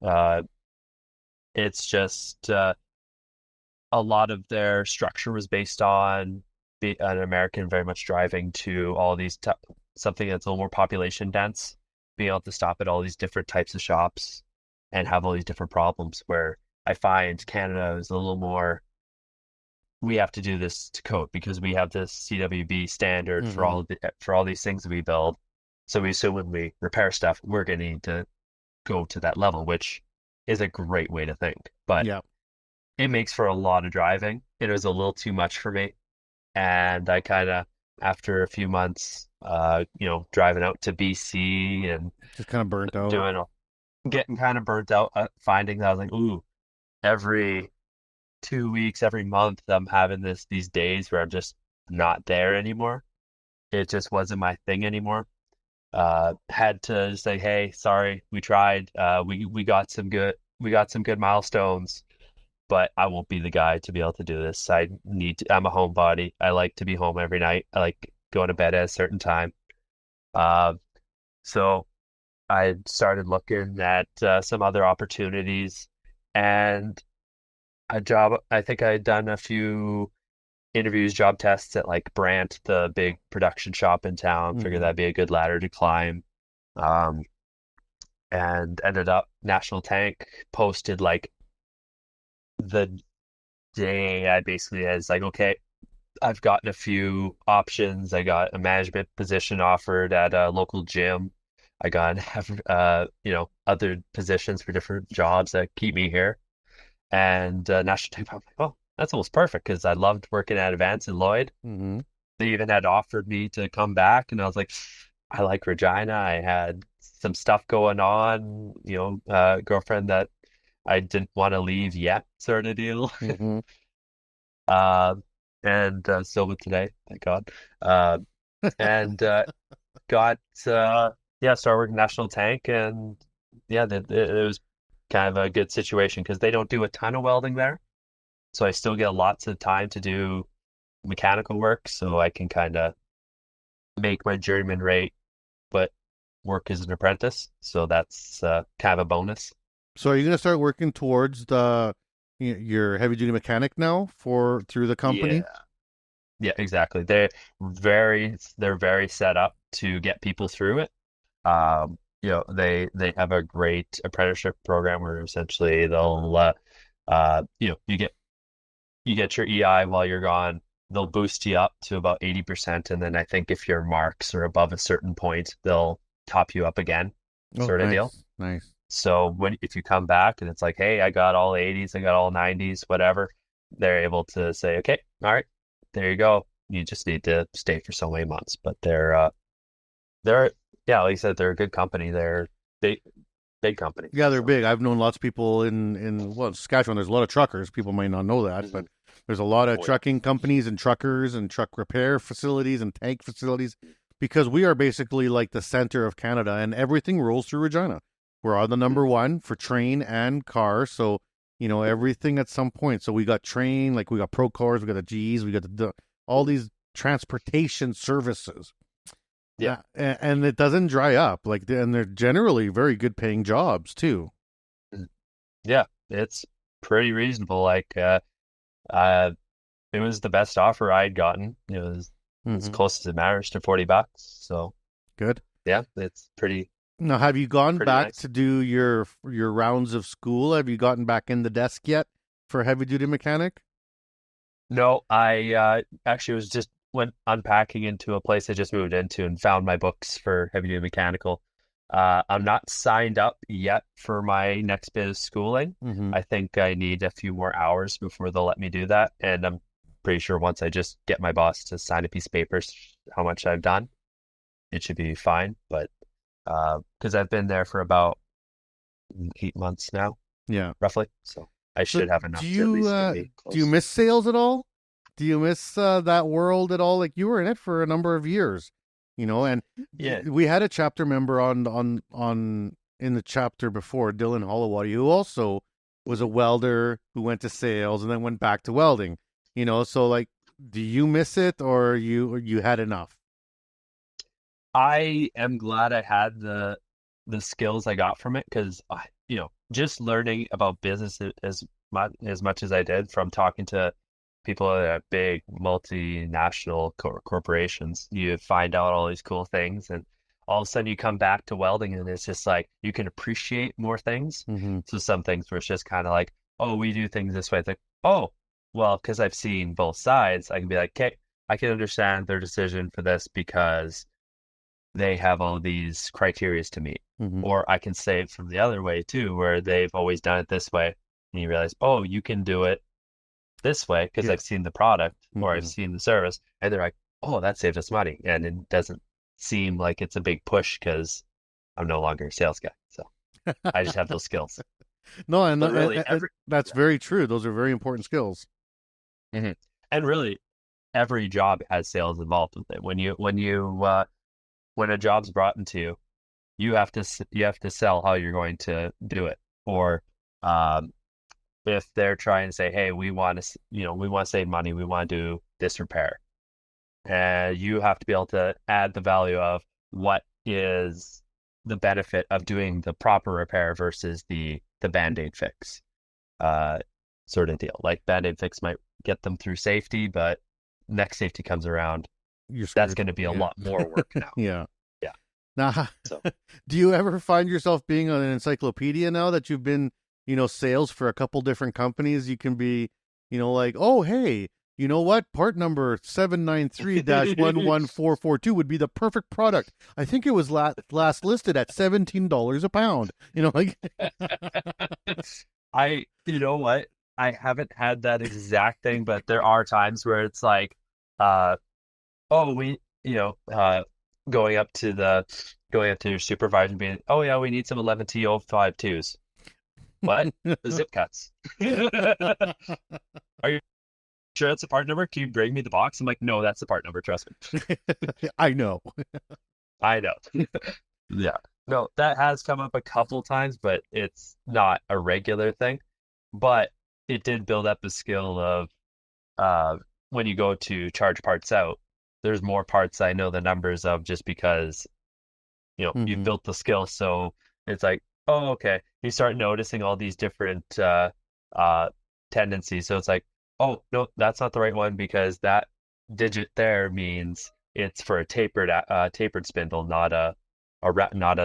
Speaker 4: It's just a lot of their structure was based on an American very much driving to all these something that's a little more population dense, being able to stop at all these different types of shops and have all these different problems, where I find Canada is a little more, we have to do this to code because we have this CWB standard
Speaker 3: mm-hmm.
Speaker 4: for all these things that we build. So we assume when we repair stuff, we're going to need to go to that level, which is a great way to think. But it makes for a lot of driving. It was a little too much for me. And I kind of, after a few months, driving out to BC and
Speaker 3: just kind of burnt out,
Speaker 4: getting kind of burnt out, finding that I was like, ooh, every 2 weeks, every month, I'm having these days where I'm just not there anymore. It just wasn't my thing anymore. Had to say, hey, sorry, we tried. We got some good milestones, but I won't be the guy to be able to do this. I'm a homebody. I like to be home every night. I like going to bed at a certain time. So I started looking at some other opportunities, and I think I had done a few interviews, job tests at like Brant, the big production shop in town. Figured that'd be a good ladder to climb. And ended up National Tank posted like the day I basically was like, okay, I've gotten a few options. I got a management position offered at a local gym. I got other positions for different jobs that keep me here. And National Tech, I'm like, oh, that's almost perfect because I loved working at Advance and Lloyd.
Speaker 3: Mm-hmm.
Speaker 4: They even had offered me to come back, and I was like, I like Regina. I had some stuff going on, girlfriend that I didn't want to leave yet, sort of deal.
Speaker 3: Mm-hmm.
Speaker 4: Uh, and still with today, thank God. Uh, and got started working National Tank, and it was kind of a good situation because they don't do a ton of welding there, so I still get lots of time to do mechanical work, so I can kind of make my journeyman rate, but work as an apprentice. So that's kind of a bonus.
Speaker 3: So are you going to start working towards your heavy duty mechanic now through the company?
Speaker 4: Yeah, exactly. They're very set up to get people through it. They have a great apprenticeship program where essentially they'll you get your EI while you're gone. They'll boost you up to about 80%, and then I think if your marks are above a certain point, they'll top you up again, sort of
Speaker 3: nice,
Speaker 4: deal.
Speaker 3: Nice.
Speaker 4: So if you come back and it's like, hey, I got all 80s, I got all 90s, whatever, they're able to say, okay, all right, there you go. You just need to stay for so many months. But like you said, they're a good company. They're big company.
Speaker 3: Yeah, they're big. I've known lots of people in Saskatchewan. There's a lot of truckers. People might not know that, but there's a lot of trucking companies and truckers and truck repair facilities and tank facilities because we are basically like the center of Canada and everything rolls through Regina. We're on the number one for train and car. So, everything at some point. So we got train, like we got Procors, we got the Gs, we got all these transportation services.
Speaker 4: Yeah.
Speaker 3: And it doesn't dry up. And they're generally very good paying jobs too.
Speaker 4: Yeah, it's pretty reasonable. Like, it was the best offer I'd gotten. It was as close as it matters to $40. So
Speaker 3: good.
Speaker 4: Yeah, it's pretty.
Speaker 3: Now, have you gone back
Speaker 4: nice
Speaker 3: to do your rounds of school? Have you gotten back in the desk yet for heavy duty mechanic?
Speaker 4: No, I actually went unpacking into a place I just moved into and found my books for heavy duty mechanical. I'm not signed up yet for my next bit of schooling.
Speaker 3: Mm-hmm.
Speaker 4: I think I need a few more hours before they'll let me do that. And I'm pretty sure once I just get my boss to sign a piece of paper how much I've done, it should be fine. But because I've been there for about 8 months now, roughly. So I should have enough to at least get me close.
Speaker 3: Do you miss sales at all? Do you miss that world at all? Like you were in it for a number of years, and we had a chapter member on in the chapter before, Dylan Holloway, who also was a welder who went to sales and then went back to welding, so like, do you miss it or you had enough?
Speaker 4: I am glad I had the skills I got from it because, just learning about business as much as I did from talking to people at big multinational corporations, you find out all these cool things, and all of a sudden you come back to welding, and it's just like you can appreciate more things.
Speaker 3: Mm-hmm.
Speaker 4: So some things where it's just kind of like, oh, we do things this way. It's like, oh, well, because I've seen both sides, I can be like, okay, I can understand their decision for this because they have all these criteria to meet.
Speaker 3: Mm-hmm.
Speaker 4: Or I can say it from the other way too, where they've always done it this way, and you realize, oh, you can do it this way because I've seen the product or I've seen the service, and they're like, oh, that saved us money, and it doesn't seem like it's a big push because I'm no longer a sales guy, so I just have those skills.
Speaker 3: No, and really, that's very true. Those are very important skills.
Speaker 4: Mm-hmm. And really, every job has sales involved with it. When a job's brought into you, you have to sell how you're going to do it, or if they're trying to say, hey, we want to save money, we want to do this repair, and you have to be able to add the value of what is the benefit of doing the proper repair versus the Band-Aid fix, sort of deal. Like Band-Aid fix might get them through safety, but next safety comes around, that's going to be a lot more work now.
Speaker 3: Yeah. Now, do you ever find yourself being an encyclopedia now that you've been, sales for a couple different companies? You can be, like, oh, hey, you know what? Part number 793-11442 would be the perfect product. I think it was last listed at $17 a pound. You know, like
Speaker 4: You know what? I haven't had that exact thing, but there are times where it's like, oh, going up to your supervisor and being, oh yeah, we need some 11T052s. What? The zip cuts. Are you sure that's the part number? Can you bring me the box? I'm like, no, that's the part number. Trust me.
Speaker 3: I know.
Speaker 4: I know. Yeah. No, that has come up a couple times, but it's not a regular thing. But it did build up the skill of when you go to charge parts out, there's more parts I know the numbers of just because, you've built the skill. So it's like, oh, okay. You start noticing all these different tendencies. So it's like, oh, no, that's not the right one because that digit there means it's for a tapered spindle, not a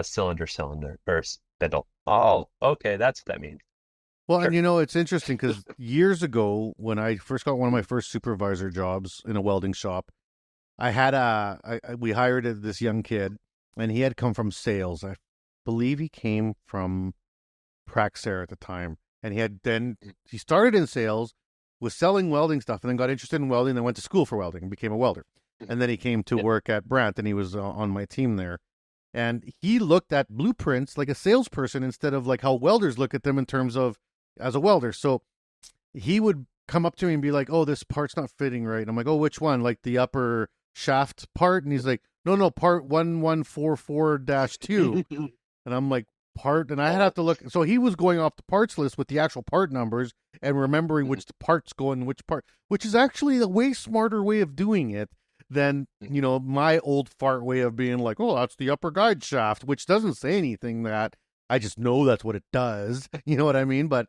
Speaker 4: cylinder or spindle. Oh, okay, that's what that means.
Speaker 3: Well,
Speaker 4: Sure.
Speaker 3: and it's interesting because years ago, when I first got one of my first supervisor jobs in a welding shop, I had we hired this young kid, and he had come from sales. I believe he came from Praxair at the time, and he started in sales, was selling welding stuff, and then got interested in welding, then went to school for welding and became a welder. And then he came to work at Brandt, and he was on my team there. And he looked at blueprints like a salesperson instead of like how welders look at them in terms of as a welder. So he would come up to me and be like, oh, this part's not fitting right. And I'm like, oh, which one? Like the upper shaft part? And he's like, no, part 1144-2. And I'm like, part? And I had to look. So he was going off the parts list with the actual part numbers and remembering which parts go in which part, which is actually a way smarter way of doing it than, my old fart way of being like, oh, that's the upper guide shaft, which doesn't say anything that I just know that's what it does. You know what I mean? But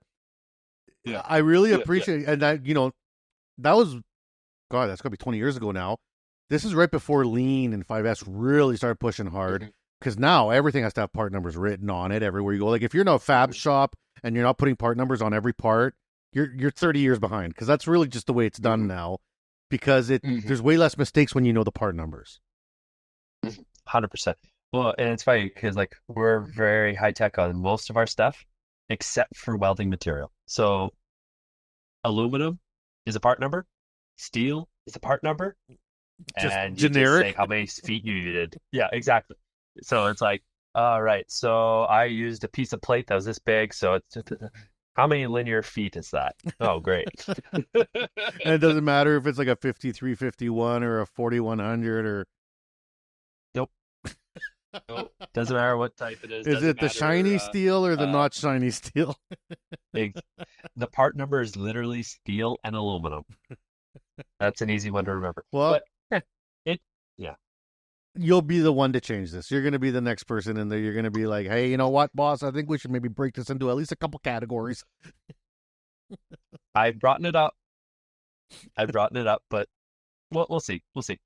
Speaker 3: yeah, I really appreciate it. And that, that was, God, that's going to be 20 years ago now. This is right before Lean and 5S really started pushing hard because now everything has to have part numbers written on it everywhere you go. Like if you're in a fab shop and you're not putting part numbers on every part, you're 30 years behind because that's really just the way it's done now. Because there's way less mistakes when you know the part numbers.
Speaker 4: 100%. Well, and it's funny because like we're very high tech on most of our stuff, except for welding material. So aluminum is a part number, steel is a part number,
Speaker 3: Just
Speaker 4: and
Speaker 3: generic.
Speaker 4: You just say how many feet you did. Yeah, exactly. So it's like, all right, so I used a piece of plate that was this big, so it's how many linear feet is that? Oh, great.
Speaker 3: And it doesn't matter if it's like a 5351 or a 4100 or.
Speaker 4: Nope. Doesn't matter what type it is.
Speaker 3: Is it the shiny steel or the not shiny steel?
Speaker 4: The part number is literally steel and aluminum. That's an easy one to remember.
Speaker 3: Well,
Speaker 4: yeah.
Speaker 3: You'll be the one to change this. You're going to be the next person in there. You're going to be like, hey, you know what, boss? I think we should maybe break this into at least a couple categories.
Speaker 4: I've brought it up, but we'll see. We'll see.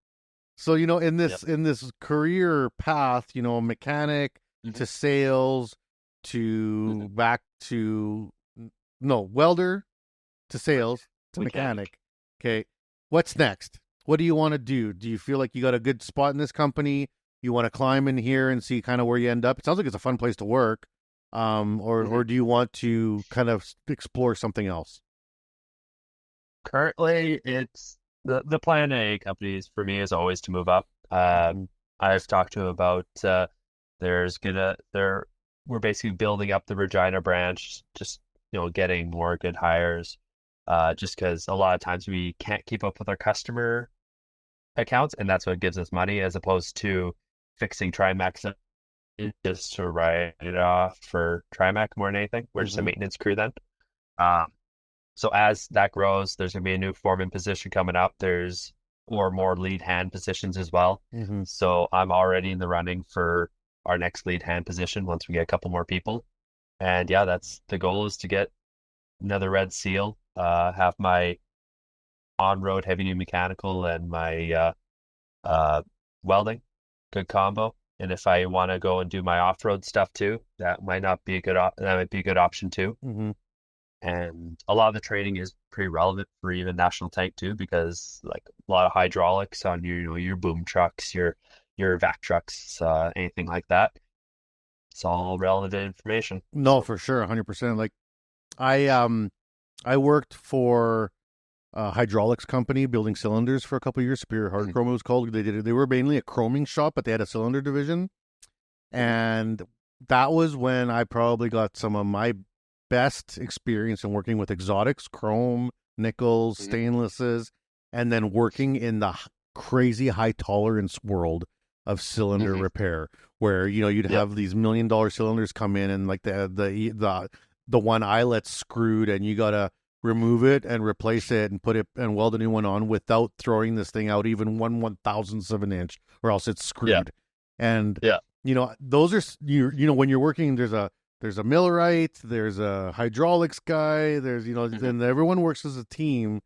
Speaker 3: So, in this career path, mechanic to sales to back to welder to sales to mechanic. Okay. What's next? What do you want to do? Do you feel like you got a good spot in this company? You want to climb in here and see kind of where you end up? It sounds like it's a fun place to work. Or do you want to kind of explore something else?
Speaker 4: Currently, it's the plan A companies for me is always to move up. I've talked to them about we're basically building up the Regina branch, just getting more good hires. Just because a lot of times we can't keep up with our customer accounts, and that's what gives us money, as opposed to fixing Trimax just to write it off for Trimac more than anything. We're just a maintenance crew then. So as that grows, there's going to be a new foreman position coming up. There's more lead hand positions as well. So I'm already in the running for our next lead hand position once we get a couple more people. And yeah, that's the goal, is to get another red seal, have my on-road heavy new mechanical and my welding, good combo. And if I want to go and do my off-road stuff too, that might be a good option too. And a lot of the training is pretty relevant for even national tank too, because like a lot of hydraulics on your boom trucks, your vac trucks, anything like that. It's all relevant information.
Speaker 3: No, for sure, 100%. Like I worked for a hydraulics company building cylinders for a couple of years. Superior Hard Chrome it was called. They were mainly a chroming shop, but they had a cylinder division, and that was when I probably got some of my best experience in working with exotics, chrome, nickels, stainlesses, and then working in the crazy high tolerance world of cylinder repair, where you'd have these $1 million cylinders come in, and like the one eyelet's screwed, and you gotta remove it and replace it and put it and weld a new one on without throwing this thing out even 1/1000th of an inch, or else it's screwed. And those are when you're working, there's a millwright, there's a hydraulics guy, there's and everyone works as a team.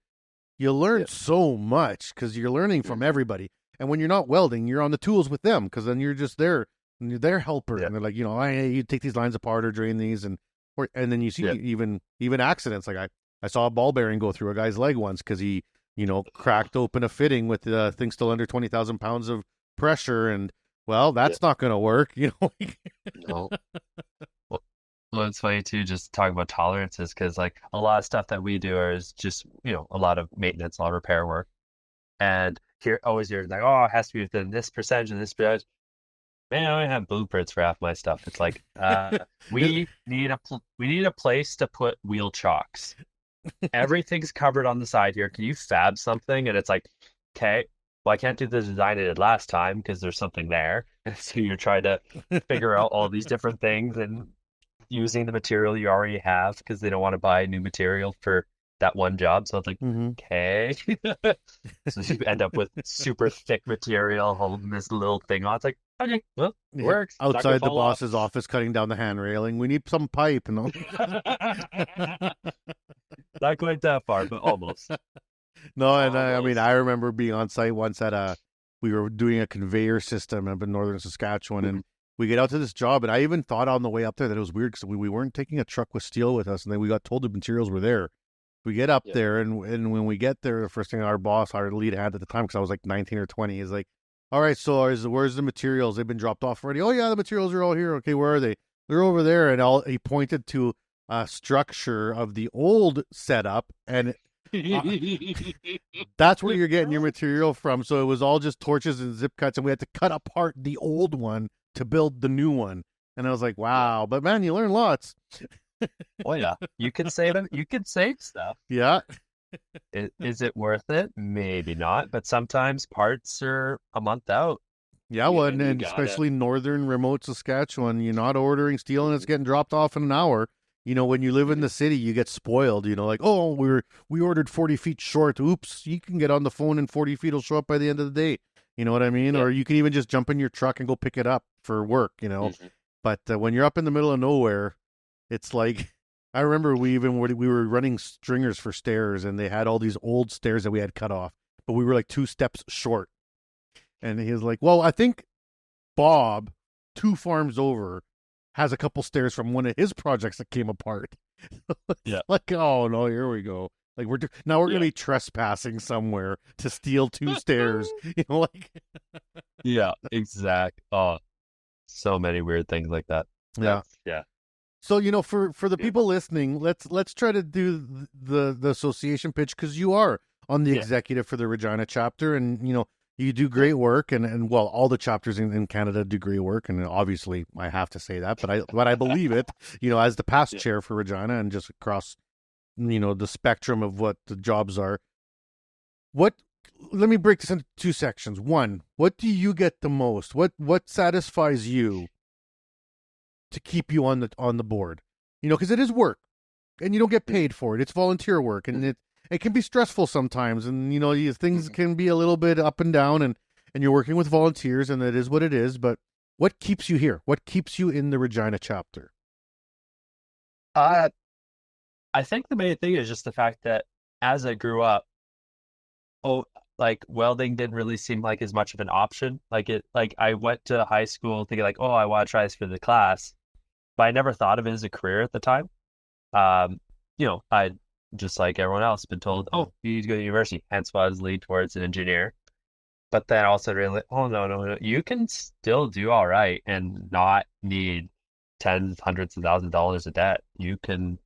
Speaker 3: You learn so much because you're learning from everybody. And when you're not welding, you're on the tools with them, because then you're just there and you're their helper. And they're like, you take these lines apart or drain these, and then you see even accidents. Like I saw a ball bearing go through a guy's leg once because he cracked open a fitting with things still under 20,000 pounds of pressure, and well, that's not going to work.
Speaker 4: No. Well, it's funny too, just talking about tolerances, because like a lot of stuff that we do is just, a lot of maintenance, a lot of repair work. And you're like, oh, it has to be within this percentage and this percentage. Man, I don't have blueprints for half my stuff. It's like, we need a place to put wheel chocks. Everything's covered on the side here. Can you fab something? And it's like, okay, well, I can't do the design I did last time because there's something there. And so you're trying to figure out all these different things and using the material you already have, because they don't want to buy new material for that one job. So it's like, okay. So you end up with super thick material holding this little thing on. It's like, okay, well, it works.
Speaker 3: Outside the boss's office, cutting down the hand railing. We need some pipe,
Speaker 4: Not quite that far, but almost.
Speaker 3: No, and I remember being on site once we were doing a conveyor system up in northern Saskatchewan, and we get out to this job, and I even thought on the way up there that it was weird because we weren't taking a truck with steel with us, and then we got told the materials were there. We get up there, and when we get there, the first thing our lead hand at the time, because I was like 19 or 20, is like, all right, so where's the materials? They've been dropped off already. Oh yeah, the materials are all here. Okay, where are they? They're over there. And he pointed to a structure of the old setup, and that's where you're getting your material from. So it was all just torches and zip cuts, and we had to cut apart the old one to build the new one. And I was like, wow, but man, you learn lots.
Speaker 4: Oh yeah, you can save them. You can save stuff.
Speaker 3: Yeah.
Speaker 4: Is it worth it? Maybe not, but sometimes parts are a month out.
Speaker 3: Yeah, well, and especially northern remote Saskatchewan, you're not ordering steel and it's getting dropped off in an hour. When you live in the city, you get spoiled. Like, oh, we ordered 40 feet short. Oops, you can get on the phone and 40 feet will show up by the end of the day. You know what I mean? Yeah. Or you can even just jump in your truck and go pick it up for work. But when you're up in the middle of nowhere, it's like, I remember we were running stringers for stairs, and they had all these old stairs that we had cut off, but we were like 2 steps short. And he was like, well, I think Bob, 2 farms over, has a couple stairs from one of his projects that came apart. Yeah. Like, oh no, here we go. Like we're going to be trespassing somewhere to steal 2 stairs.
Speaker 4: Yeah, exact. Oh, so many weird things like that.
Speaker 3: Yeah.
Speaker 4: Yeah.
Speaker 3: So, for the people listening, let's try to do the association pitch, because you are on the executive for the Regina chapter, and you do great work, and well, all the chapters in Canada do great work, and obviously I have to say that, but I believe it, as the past chair for Regina and just across the spectrum of what the jobs are. Let me break this into 2 sections. 1, what do you get the most? What satisfies you to keep you on the board? Because it is work, and you don't get paid for it. It's volunteer work, and it can be stressful sometimes, and things can be a little bit up and down, and you're working with volunteers, and it is what it is. But what keeps you here? What keeps you in the Regina chapter?
Speaker 4: I think the main thing is just the fact that as I grew up, like welding didn't really seem like as much of an option. Like I went to high school thinking like, oh, I want to try this for the class, but I never thought of it as a career at the time. I just like everyone else been told, oh, you need to go to university. Hence why I was lead towards an engineer. But then also really, oh no, you can still do all right and not need tens, hundreds of thousands of dollars of debt. You can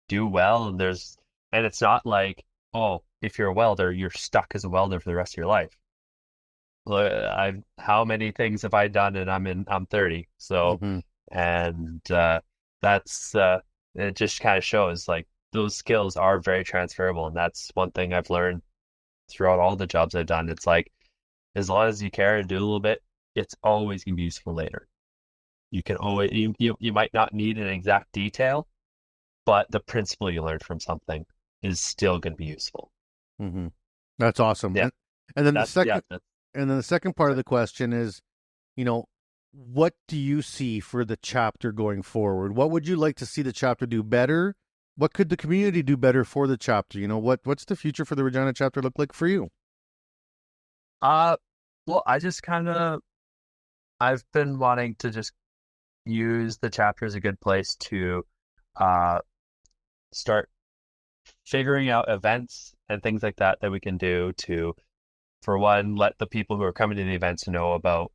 Speaker 4: do well, and it's not like, oh, if you're a welder, you're stuck as a welder for the rest of your life. How many things have I done, and I'm 30. So,
Speaker 3: Mhm.
Speaker 4: and that's it just kind of shows like those skills are very transferable, and that's one thing I've learned throughout all the jobs I've done. It's like as long as you care and do a little bit, it's always gonna be useful later. You can always you might not need an exact detail, but the principle you learned from something is still going to be useful.
Speaker 3: Mhm. That's awesome.
Speaker 4: Yeah.
Speaker 3: And then
Speaker 4: That's
Speaker 3: the second part of the question is, what do you see for the chapter going forward? What would you like to see the chapter do better? What could the community do better for the chapter? What's the future for the Regina chapter look like for you?
Speaker 4: well, I've been wanting to just use the chapter as a good place to uh start figuring out events and things like that we can do to, for one, let the people who are coming to the events know about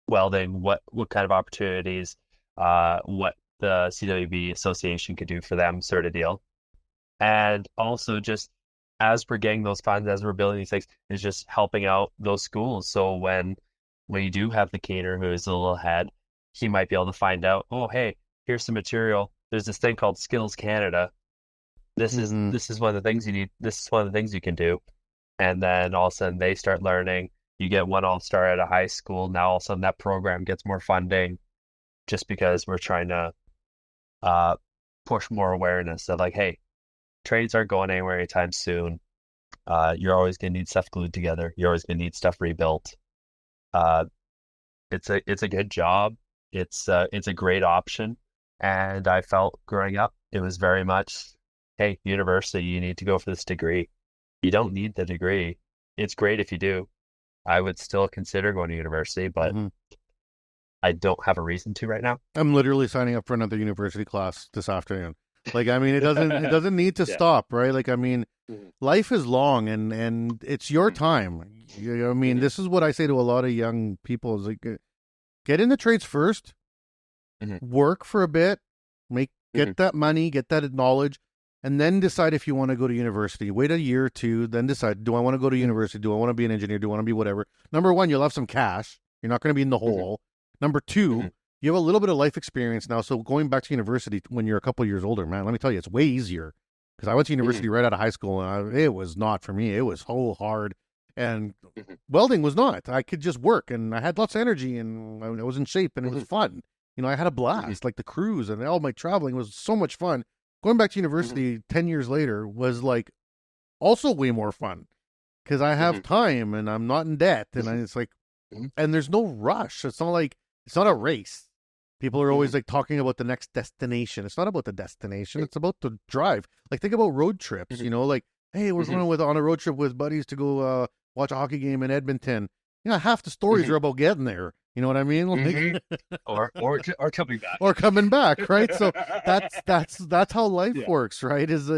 Speaker 4: welding, what kind of opportunities, what the CWB Association could do for them, sort of deal. And also just as we're getting those funds, as we're building these things, is just helping out those schools. So when you do have the caterer who is a little ahead, he might be able to find out, oh, hey, here's some material. There's this thing called Skills Canada. This is one of the things you need. This is one of the things you can do. And then all of a sudden they start learning. You get one all-star at a high school. Now all of a sudden that program gets more funding just because we're trying to push more awareness of like, hey, trades aren't going anywhere anytime soon. You're always going to need stuff glued together. You're always going to need stuff rebuilt. It's a good job. It's a great option. And I felt growing up, it was very much, hey, university, you need to go for this degree. You don't need the degree. It's great if you do. I would still consider going to university, but I don't have a reason to right now.
Speaker 3: I'm literally signing up for another university class this afternoon. Like, I mean, it doesn't need to stop, right? Like, I mean, life is long and it's your time. I mean, this is what I say to a lot of young people is like, get in the trades first, work for a bit, get that money, get that knowledge, and then decide if you want to go to university. Wait a year or two, then decide, do I want to go to university? Do I want to be an engineer? Do I want to be whatever? Number one, you'll have some cash. You're not going to be in the hole. Number two, you have a little bit of life experience now. So going back to university when you're a couple years older, man, let me tell you, it's way easier. Because I went to university right out of high school, and it was not for me. It was so hard. And welding was not. I could just work, and I had lots of energy, and I was in shape, and it was fun. I had a blast. Like the cruise and all my traveling was so much fun. Going back to university 10 years later was like also way more fun because I have time and I'm not in debt. And it's like, and there's no rush. It's not a race. People are always like talking about the next destination. It's not about the destination. It's about the drive. Like think about road trips, like, hey, we're going on a road trip with buddies to go watch a hockey game in Edmonton. Half the stories are about getting there. You know what I mean? Like,
Speaker 4: or coming back.
Speaker 3: Or coming back, right? So that's how life works, right? It's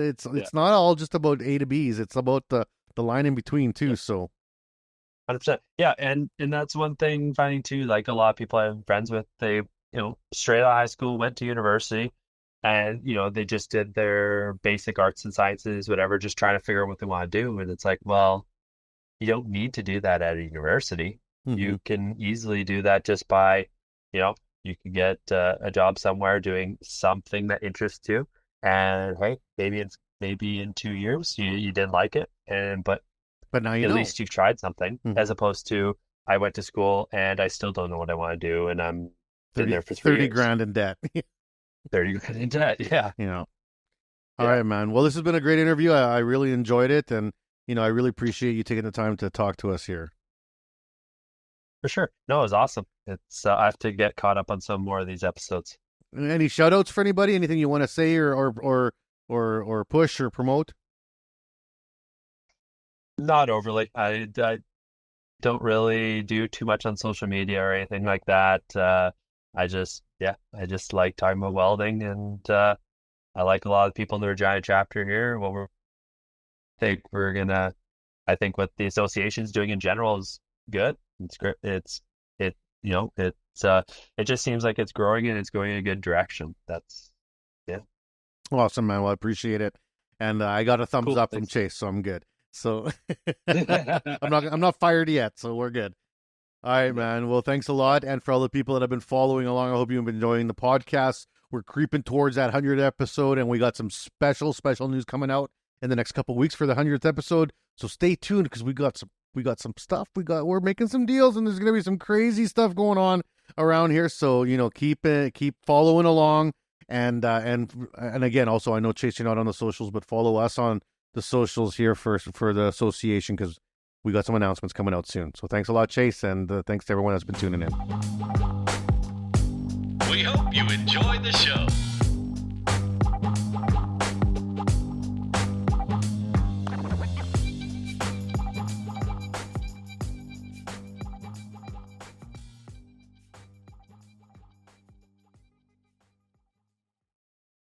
Speaker 3: not all just about A to B's. It's about the line in between too. So
Speaker 4: 100%. Yeah, and that's one thing finding too, like a lot of people I'm friends with, they, straight out of high school, went to university, and, they just did their basic arts and sciences, whatever, just trying to figure out what they want to do. And it's like, well, you don't need to do that at a university. You can easily do that just by, you can get a job somewhere doing something that interests you. And hey, maybe in 2 years you didn't like it, but
Speaker 3: now
Speaker 4: at least you've tried something, as opposed to I went to school and I still don't know what I want to do, and I'm been there for 3 years.
Speaker 3: $30,000 in debt.
Speaker 4: 30 grand in debt, yeah.
Speaker 3: All right, man. Well, this has been a great interview. I really enjoyed it, and I really appreciate you taking the time to talk to us here.
Speaker 4: For sure. No, it was awesome. It's I have to get caught up on some more of these episodes.
Speaker 3: Any shout outs for anybody? Anything you want to say or push or promote?
Speaker 4: Not overly. I don't really do too much on social media or anything like that. I just like talking about welding, and I like a lot of people in the Regina chapter here. I think what the association's doing in general is good. It's great. It just seems like it's growing and it's going in a good direction. Yeah.
Speaker 3: Awesome, man. Well, I appreciate it. And I got a thumbs
Speaker 4: Cool,
Speaker 3: up from
Speaker 4: thanks.
Speaker 3: Chase, so I'm good. So I'm not fired yet, so we're good. All right, man. Well, thanks a lot. And for all the people that have been following along, I hope you've been enjoying the podcast. We're creeping towards that 100th episode, and we got some special news coming out in the next couple of weeks for the 100th episode. So stay tuned because we got some stuff. We're making some deals, and there's gonna be some crazy stuff going on around here. So keep following along. And again, also I know Chase, you're not on the socials, but follow us on the socials here for the association because we got some announcements coming out soon. So thanks a lot, Chase, and thanks to everyone that's been tuning in.
Speaker 2: We hope you enjoyed the show.